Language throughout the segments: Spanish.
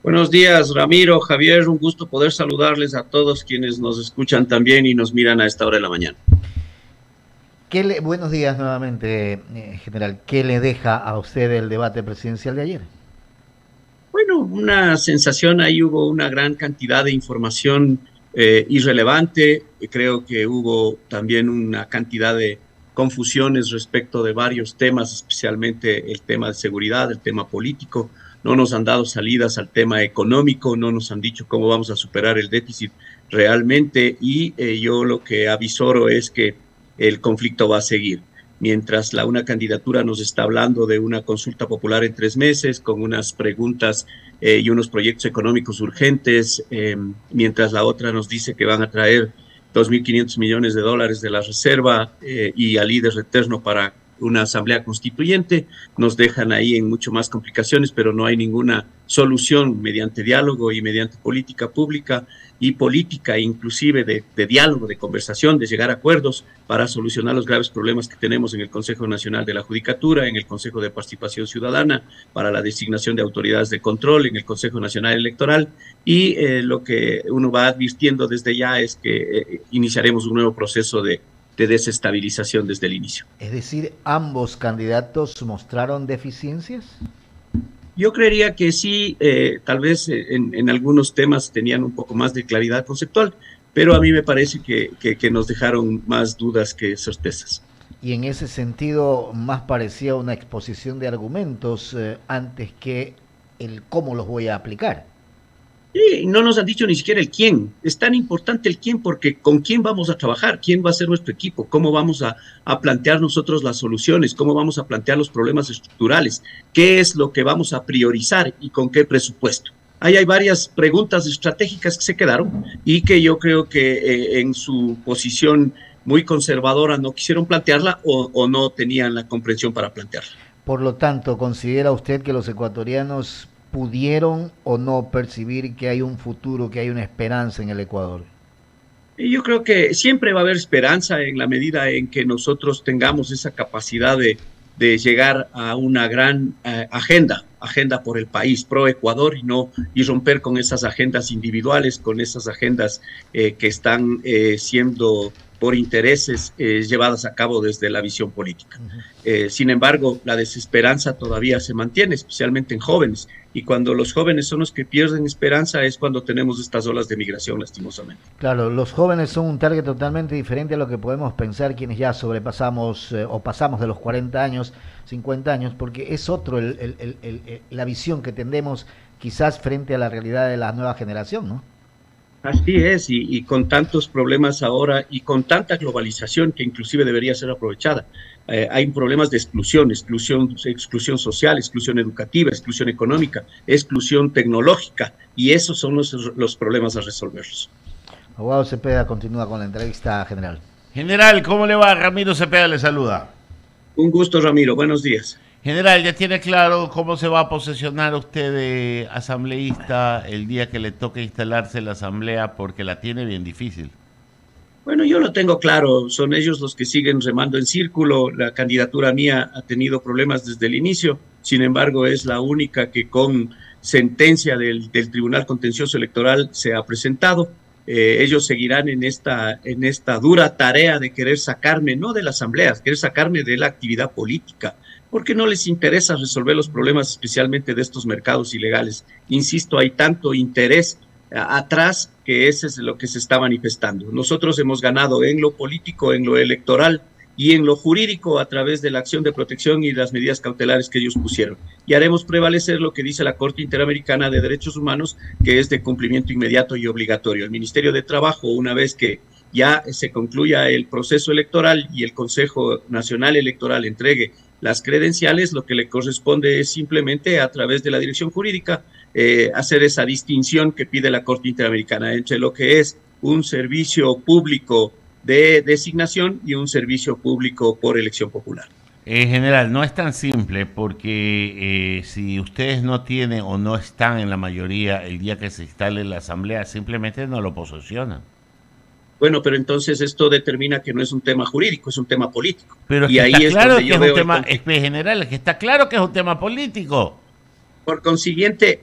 Buenos días, Ramiro, Javier, un gusto poder saludarles a todos quienes nos escuchan también y nos miran a esta hora de la mañana. Buenos días nuevamente, general. ¿Qué le deja a usted el debate presidencial de ayer? Bueno, una sensación, ahí hubo una gran cantidad de información irrelevante. Creo que hubo también una cantidad de confusiones respecto de varios temas, especialmente el tema de seguridad, el tema político. No nos han dado salidas al tema económico, no nos han dicho cómo vamos a superar el déficit realmente y yo lo que avisoro es que el conflicto va a seguir mientras una candidatura nos está hablando de una consulta popular en 3 meses, con unas preguntas y unos proyectos económicos urgentes, mientras la otra nos dice que van a traer 2.500 millones de dólares de la reserva y al líder eterno para una asamblea constituyente, nos dejan ahí en mucho más complicaciones, pero no hay ninguna solución mediante diálogo y mediante política pública y política inclusive de diálogo, de conversación, de llegar a acuerdos para solucionar los graves problemas que tenemos en el Consejo Nacional de la Judicatura, en el Consejo de Participación Ciudadana, para la designación de autoridades de control, en el Consejo Nacional Electoral y lo que uno va advirtiendo desde ya es que iniciaremos un nuevo proceso de desestabilización desde el inicio. Es decir, ¿ambos candidatos mostraron deficiencias? Yo creería que sí, tal vez en algunos temas tenían un poco más de claridad conceptual, pero a mí me parece que nos dejaron más dudas que certezas. Y en ese sentido, más parecía una exposición de argumentos antes que el cómo los voy a aplicar. Y no nos han dicho ni siquiera el quién. Es tan importante el quién porque con quién vamos a trabajar, quién va a ser nuestro equipo, cómo vamos a plantear nosotros las soluciones, cómo vamos a plantear los problemas estructurales, qué es lo que vamos a priorizar y con qué presupuesto. Ahí hay varias preguntas estratégicas que se quedaron y que yo creo que en su posición muy conservadora no quisieron plantearla o no tenían la comprensión para plantearla. Por lo tanto, ¿considera usted que los ecuatorianos pudieron o no percibir que hay un futuro, que hay una esperanza en el Ecuador? Y yo creo que siempre va a haber esperanza en la medida en que nosotros tengamos esa capacidad de llegar a una gran agenda por el país, pro Ecuador, y romper con esas agendas individuales, con esas agendas que están siendo por intereses llevadas a cabo desde la visión política. Sin embargo, la desesperanza todavía se mantiene, especialmente en jóvenes, y cuando los jóvenes son los que pierden esperanza es cuando tenemos estas olas de migración, lastimosamente. Claro, los jóvenes son un target totalmente diferente a lo que podemos pensar quienes ya sobrepasamos o pasamos de los 40 años, 50 años, porque es otro la visión que tendemos quizás frente a la realidad de la nueva generación, ¿no? Así es, y con tantos problemas ahora y con tanta globalización que inclusive debería ser aprovechada. Hay problemas de exclusión social, exclusión educativa, exclusión económica, exclusión tecnológica, y esos son los problemas a resolverlos. Abogado Cepeda continúa con la entrevista general. General, ¿cómo le va? Ramiro Cepeda le saluda. Un gusto, Ramiro. Buenos días. General, ¿ya tiene claro cómo se va a posesionar usted de asambleísta el día que le toque instalarse en la asamblea? Porque la tiene bien difícil. Bueno, yo lo tengo claro, son ellos los que siguen remando en círculo. La candidatura mía ha tenido problemas desde el inicio, sin embargo es la única que con sentencia del Tribunal Contencioso Electoral se ha presentado. Ellos seguirán en esta dura tarea de querer sacarme, no de la asamblea, querer sacarme de la actividad política, porque no les interesa resolver los problemas especialmente de estos mercados ilegales. Insisto, hay tanto interés atrás que ese es lo que se está manifestando. Nosotros hemos ganado en lo político, en lo electoral y en lo jurídico a través de la acción de protección y las medidas cautelares que ellos pusieron. Y haremos prevalecer lo que dice la Corte Interamericana de Derechos Humanos, que es de cumplimiento inmediato y obligatorio. El Ministerio de Trabajo, una vez que ya se concluya el proceso electoral y el Consejo Nacional Electoral entregue las credenciales, lo que le corresponde es simplemente a través de la dirección jurídica hacer esa distinción que pide la Corte Interamericana entre lo que es un servicio público de designación y un servicio público por elección popular. General, no es tan simple porque si ustedes no tienen o no están en la mayoría el día que se instale la asamblea, simplemente no lo posesionan. Bueno, pero entonces esto determina que no es un tema jurídico, es un tema político. Pero es y que ahí está es claro donde que yo es veo un tema, general, es que está claro que es un tema político. Por consiguiente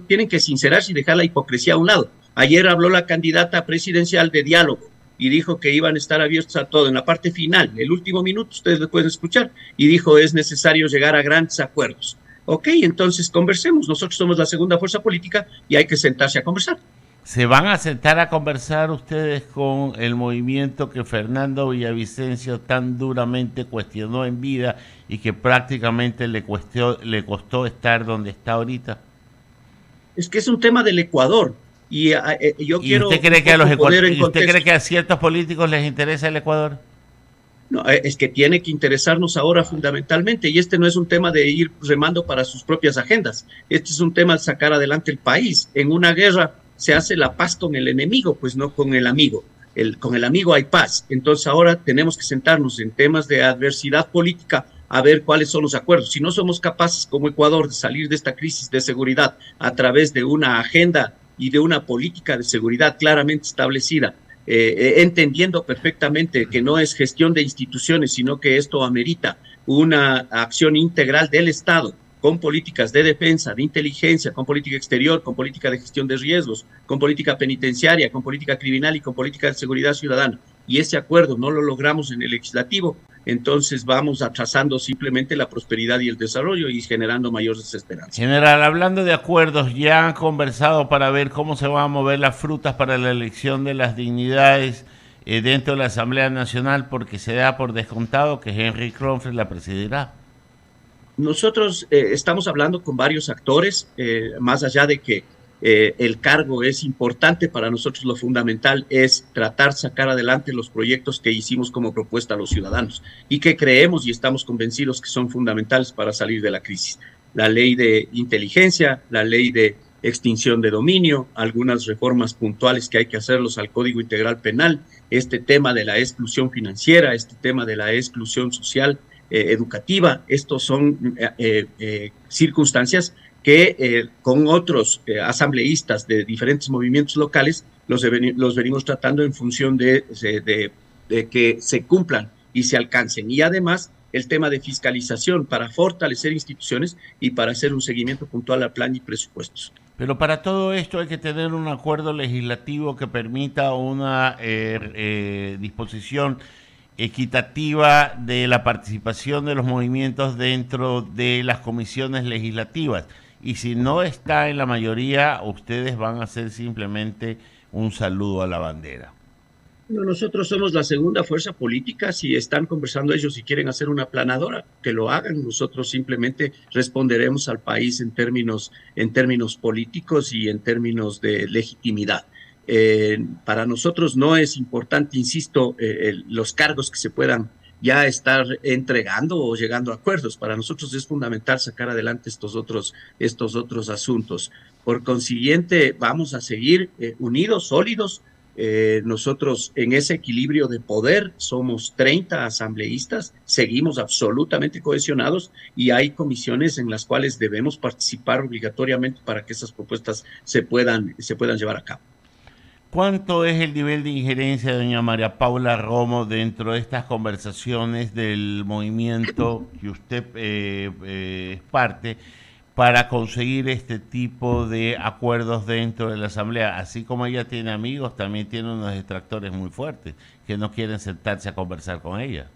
tienen que sincerarse y dejar la hipocresía a un lado. Ayer habló la candidata presidencial de diálogo y dijo que iban a estar abiertos a todo. En la parte final, el último minuto, ustedes lo pueden escuchar, y dijo es necesario llegar a grandes acuerdos. Ok, entonces conversemos. Nosotros somos la segunda fuerza política y hay que sentarse a conversar. ¿Se van a sentar a conversar ustedes con el movimiento que Fernando Villavicencio tan duramente cuestionó en vida y que prácticamente le costó estar donde está ahorita? Es que es un tema del Ecuador y yo ¿Y quiero usted cree que ¿y usted cree que a ciertos políticos les interesa el Ecuador? No, es que tiene que interesarnos ahora fundamentalmente, y este no es un tema de ir remando para sus propias agendas, este es un tema de sacar adelante el país. En una guerra se hace la paz con el enemigo, pues no con el amigo. Con el amigo hay paz. Entonces ahora tenemos que sentarnos en temas de adversidad política a ver cuáles son los acuerdos. Si no somos capaces como Ecuador de salir de esta crisis de seguridad a través de una agenda y de una política de seguridad claramente establecida, entendiendo perfectamente que no es gestión de instituciones, sino que esto amerita una acción integral del Estado con políticas de defensa, de inteligencia, con política exterior, con política de gestión de riesgos, con política penitenciaria, con política criminal y con política de seguridad ciudadana. Y ese acuerdo no lo logramos en el legislativo, entonces vamos atrasando simplemente la prosperidad y el desarrollo y generando mayor desesperanza. General, hablando de acuerdos, ya han conversado para ver cómo se van a mover las frutas para la elección de las dignidades dentro de la Asamblea Nacional, porque se da por descontado que Henry Kronfeld la presidirá. Nosotros estamos hablando con varios actores, más allá de que el cargo es importante para nosotros, lo fundamental es tratar de sacar adelante los proyectos que hicimos como propuesta a los ciudadanos y que creemos y estamos convencidos que son fundamentales para salir de la crisis. La ley de inteligencia, la ley de extinción de dominio, algunas reformas puntuales que hay que hacerlos al Código Integral Penal, este tema de la exclusión financiera, este tema de la exclusión social, educativa. Estos son circunstancias que con otros asambleístas de diferentes movimientos locales los venimos tratando en función de que se cumplan y se alcancen. Y además el tema de fiscalización para fortalecer instituciones y para hacer un seguimiento puntual al plan y presupuestos. Pero para todo esto hay que tener un acuerdo legislativo que permita una disposición equitativa de la participación de los movimientos dentro de las comisiones legislativas. Y si no está en la mayoría, ustedes van a hacer simplemente un saludo a la bandera. No, nosotros somos la segunda fuerza política. Si están conversando ellos y quieren hacer una aplanadora, que lo hagan. Nosotros simplemente responderemos al país en términos políticos y en términos de legitimidad. Para nosotros no es importante, insisto, los cargos que se puedan ya estar entregando o llegando a acuerdos. Para nosotros es fundamental sacar adelante estos otros asuntos. Por consiguiente, vamos a seguir unidos, sólidos. Nosotros en ese equilibrio de poder somos 30 asambleístas, seguimos absolutamente cohesionados y hay comisiones en las cuales debemos participar obligatoriamente para que esas propuestas se puedan llevar a cabo. ¿Cuánto es el nivel de injerencia de doña María Paula Romo dentro de estas conversaciones del movimiento que usted es parte para conseguir este tipo de acuerdos dentro de la Asamblea? Así como ella tiene amigos, también tiene unos detractores muy fuertes que no quieren sentarse a conversar con ella.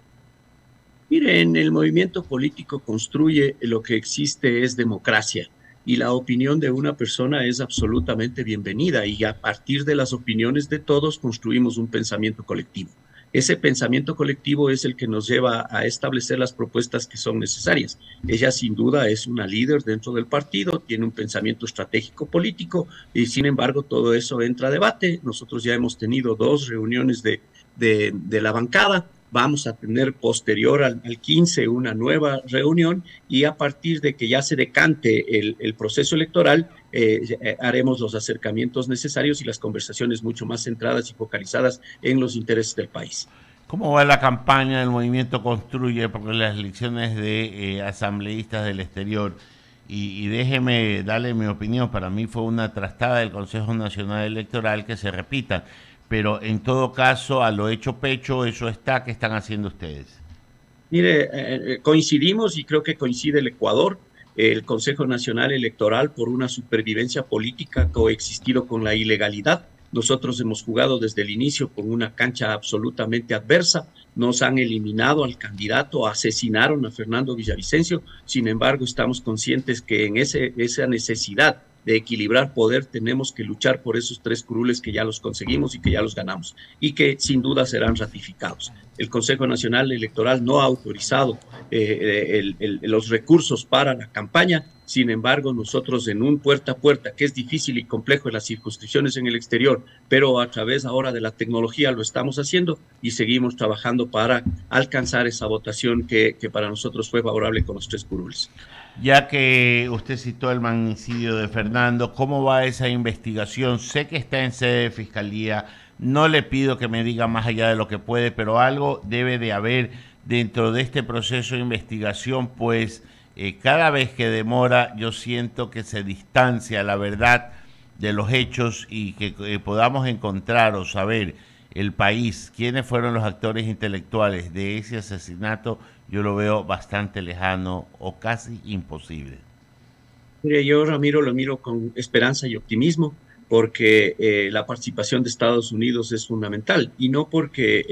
Miren, el movimiento político construye, lo que existe es democracia. Y la opinión de una persona es absolutamente bienvenida y a partir de las opiniones de todos construimos un pensamiento colectivo. Ese pensamiento colectivo es el que nos lleva a establecer las propuestas que son necesarias. Ella sin duda es una líder dentro del partido, tiene un pensamiento estratégico político y sin embargo todo eso entra a debate. Nosotros ya hemos tenido 2 reuniones de la bancada. Vamos a tener posterior al 15 una nueva reunión y a partir de que ya se decante el proceso electoral, haremos los acercamientos necesarios y las conversaciones mucho más centradas y focalizadas en los intereses del país. ¿Cómo va la campaña del Movimiento Construye por las elecciones de asambleístas del exterior? Y déjeme darle mi opinión, para mí fue una trastada del Consejo Nacional Electoral que se repitan. Pero en todo caso, a lo hecho pecho, eso está. ¿Qué están haciendo ustedes? Mire, coincidimos y creo que coincide el Ecuador el Consejo Nacional Electoral, por una supervivencia política, ha coexistido con la ilegalidad. Nosotros hemos jugado desde el inicio con una cancha absolutamente adversa. Nos han eliminado al candidato, asesinaron a Fernando Villavicencio. Sin embargo, estamos conscientes que en esa necesidad de equilibrar poder tenemos que luchar por esos 3 curules que ya los conseguimos y que ya los ganamos y que sin duda serán ratificados. El Consejo Nacional Electoral no ha autorizado los recursos para la campaña. Sin embargo, nosotros en un puerta a puerta, que es difícil y complejo en las circunscripciones en el exterior, pero a través ahora de la tecnología lo estamos haciendo y seguimos trabajando para alcanzar esa votación que para nosotros fue favorable con los 3 curules. Ya que usted citó el magnicidio de Fernando, ¿cómo va esa investigación? Sé que está en sede de fiscalía, no le pido que me diga más allá de lo que puede, pero algo debe de haber dentro de este proceso de investigación, pues cada vez que demora yo siento que se distancia la verdad de los hechos y que podamos encontrar o saber el país quiénes fueron los actores intelectuales de ese asesinato. Yo lo veo bastante lejano o casi imposible. Mire, yo, Ramiro, lo miro con esperanza y optimismo porque la participación de Estados Unidos es fundamental y no porque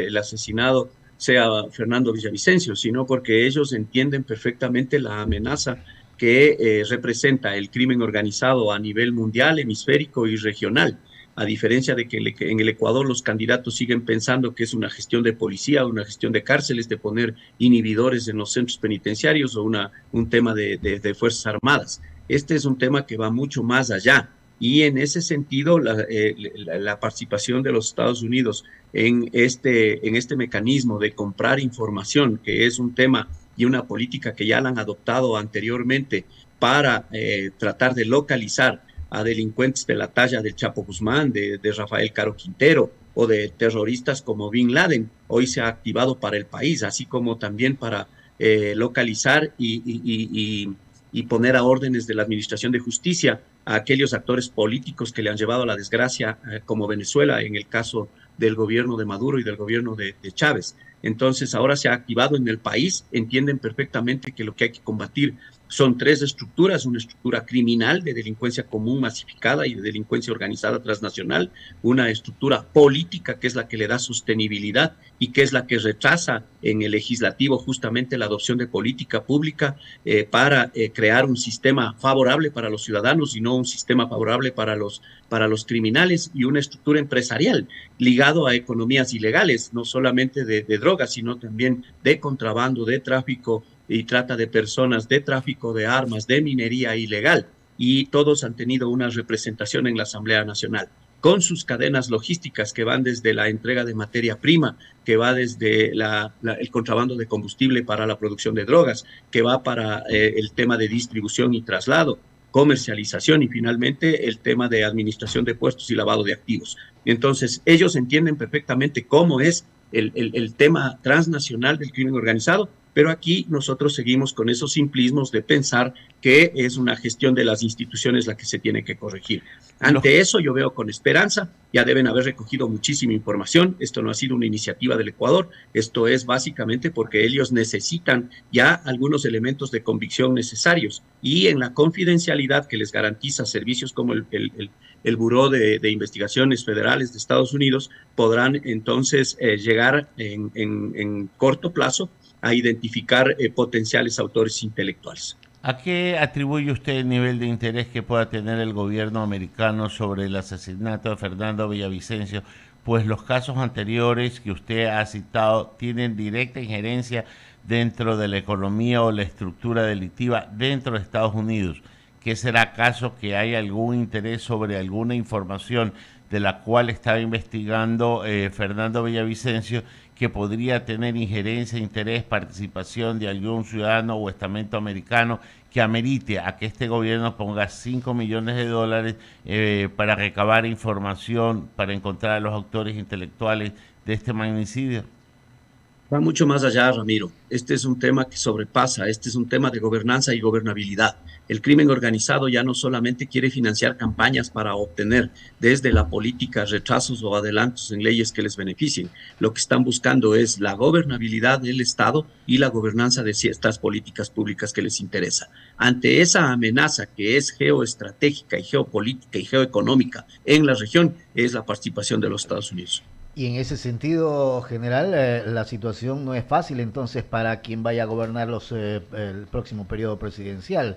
el asesinado sea Fernando Villavicencio, sino porque ellos entienden perfectamente la amenaza que representa el crimen organizado a nivel mundial, hemisférico y regional. A diferencia de que en el Ecuador los candidatos siguen pensando que es una gestión de policía, una gestión de cárceles, de poner inhibidores en los centros penitenciarios o un tema de Fuerzas Armadas. Este es un tema que va mucho más allá. Y en ese sentido, la participación de los Estados Unidos en este mecanismo de comprar información, que es un tema y una política que ya la han adoptado anteriormente para tratar de localizar a delincuentes de la talla del Chapo Guzmán, de Rafael Caro Quintero o de terroristas como Bin Laden, hoy se ha activado para el país, así como también para localizar y poner a órdenes de la Administración de Justicia a aquellos actores políticos que le han llevado a la desgracia, como Venezuela, en el caso del gobierno de Maduro y del gobierno de Chávez. Entonces, ahora se ha activado en el país, entienden perfectamente que lo que hay que combatir son 3 estructuras: una estructura criminal de delincuencia común masificada y de delincuencia organizada transnacional, una estructura política que es la que le da sostenibilidad y que es la que retrasa en el legislativo justamente la adopción de política pública para crear un sistema favorable para los ciudadanos y no un sistema favorable para los criminales, y una estructura empresarial ligado a economías ilegales, no solamente de drogas, sino también de contrabando, de tráfico y trata de personas, de tráfico de armas, de minería ilegal, y todos han tenido una representación en la Asamblea Nacional, con sus cadenas logísticas que van desde la entrega de materia prima, que va desde el contrabando de combustible para la producción de drogas, que va para el tema de distribución y traslado, comercialización y finalmente el tema de administración de puestos y lavado de activos. Entonces, ellos entienden perfectamente cómo es el tema transnacional del crimen organizado, pero aquí nosotros seguimos con esos simplismos de pensar que es una gestión de las instituciones la que se tiene que corregir. Ante eso yo veo con esperanza, ya deben haber recogido muchísima información, esto no ha sido una iniciativa del Ecuador, esto es básicamente porque ellos necesitan ya algunos elementos de convicción necesarios, y en la confidencialidad que les garantiza servicios como el Buró de Investigaciones Federales de Estados Unidos, podrán entonces llegar en corto plazo a identificar potenciales autores intelectuales. ¿A qué atribuye usted el nivel de interés que pueda tener el gobierno americano sobre el asesinato de Fernando Villavicencio? Pues los casos anteriores que usted ha citado tienen directa injerencia dentro de la economía o la estructura delictiva dentro de Estados Unidos. ¿Qué será acaso que hay algún interés sobre alguna información de la cual estaba investigando Fernando Villavicencio, que podría tener injerencia, interés, participación de algún ciudadano o estamento americano que amerite a que este gobierno ponga $5 millones para recabar información, para encontrar a los autores intelectuales de este magnicidio? Va mucho más allá, Ramiro. Este es un tema que sobrepasa, este es un tema de gobernanza y gobernabilidad. El crimen organizado ya no solamente quiere financiar campañas para obtener desde la política retrasos o adelantos en leyes que les beneficien. Lo que están buscando es la gobernabilidad del Estado y la gobernanza de ciertas políticas públicas que les interesa. Ante esa amenaza que es geoestratégica y geopolítica y geoeconómica en la región, es la participación de los Estados Unidos. Y en ese sentido general, la situación no es fácil entonces para quien vaya a gobernar el próximo periodo presidencial.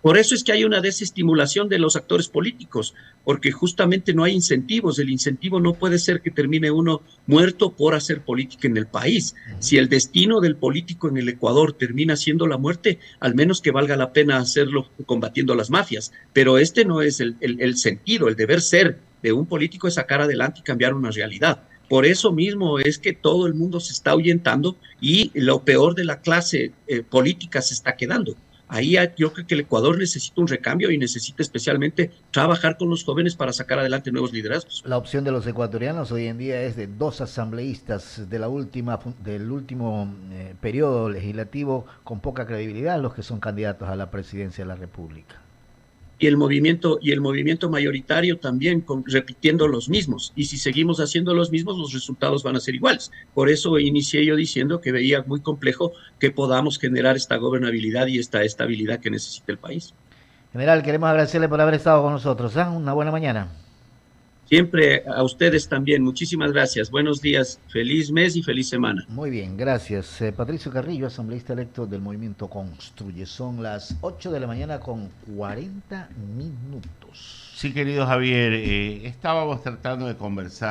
Por eso es que hay una desestimulación de los actores políticos, porque justamente no hay incentivos. El incentivo no puede ser que termine uno muerto por hacer política en el país. Si el destino del político en el Ecuador termina siendo la muerte, al menos que valga la pena hacerlo combatiendo las mafias. Pero este no es el sentido, el deber ser de un político es sacar adelante y cambiar una realidad. Por eso mismo es que todo el mundo se está ahuyentando y lo peor de la clase política se está quedando. Ahí yo creo que el Ecuador necesita un recambio y necesita especialmente trabajar con los jóvenes para sacar adelante nuevos liderazgos. La opción de los ecuatorianos hoy en día es de dos asambleístas del último periodo legislativo con poca credibilidad, los que son candidatos a la presidencia de la República. Y el movimiento mayoritario también repitiendo los mismos. Y si seguimos haciendo los mismos, los resultados van a ser iguales. Por eso inicié yo diciendo que veía muy complejo que podamos generar esta gobernabilidad y esta estabilidad que necesita el país. General, queremos agradecerle por haber estado con nosotros. Una buena mañana. Siempre a ustedes también. Muchísimas gracias. Buenos días. Feliz mes y feliz semana. Muy bien, gracias. Patricio Carrillo, asambleísta electo del Movimiento Construye. Son las 8 de la mañana con 40 minutos. Sí, querido Javier, estábamos tratando de conversar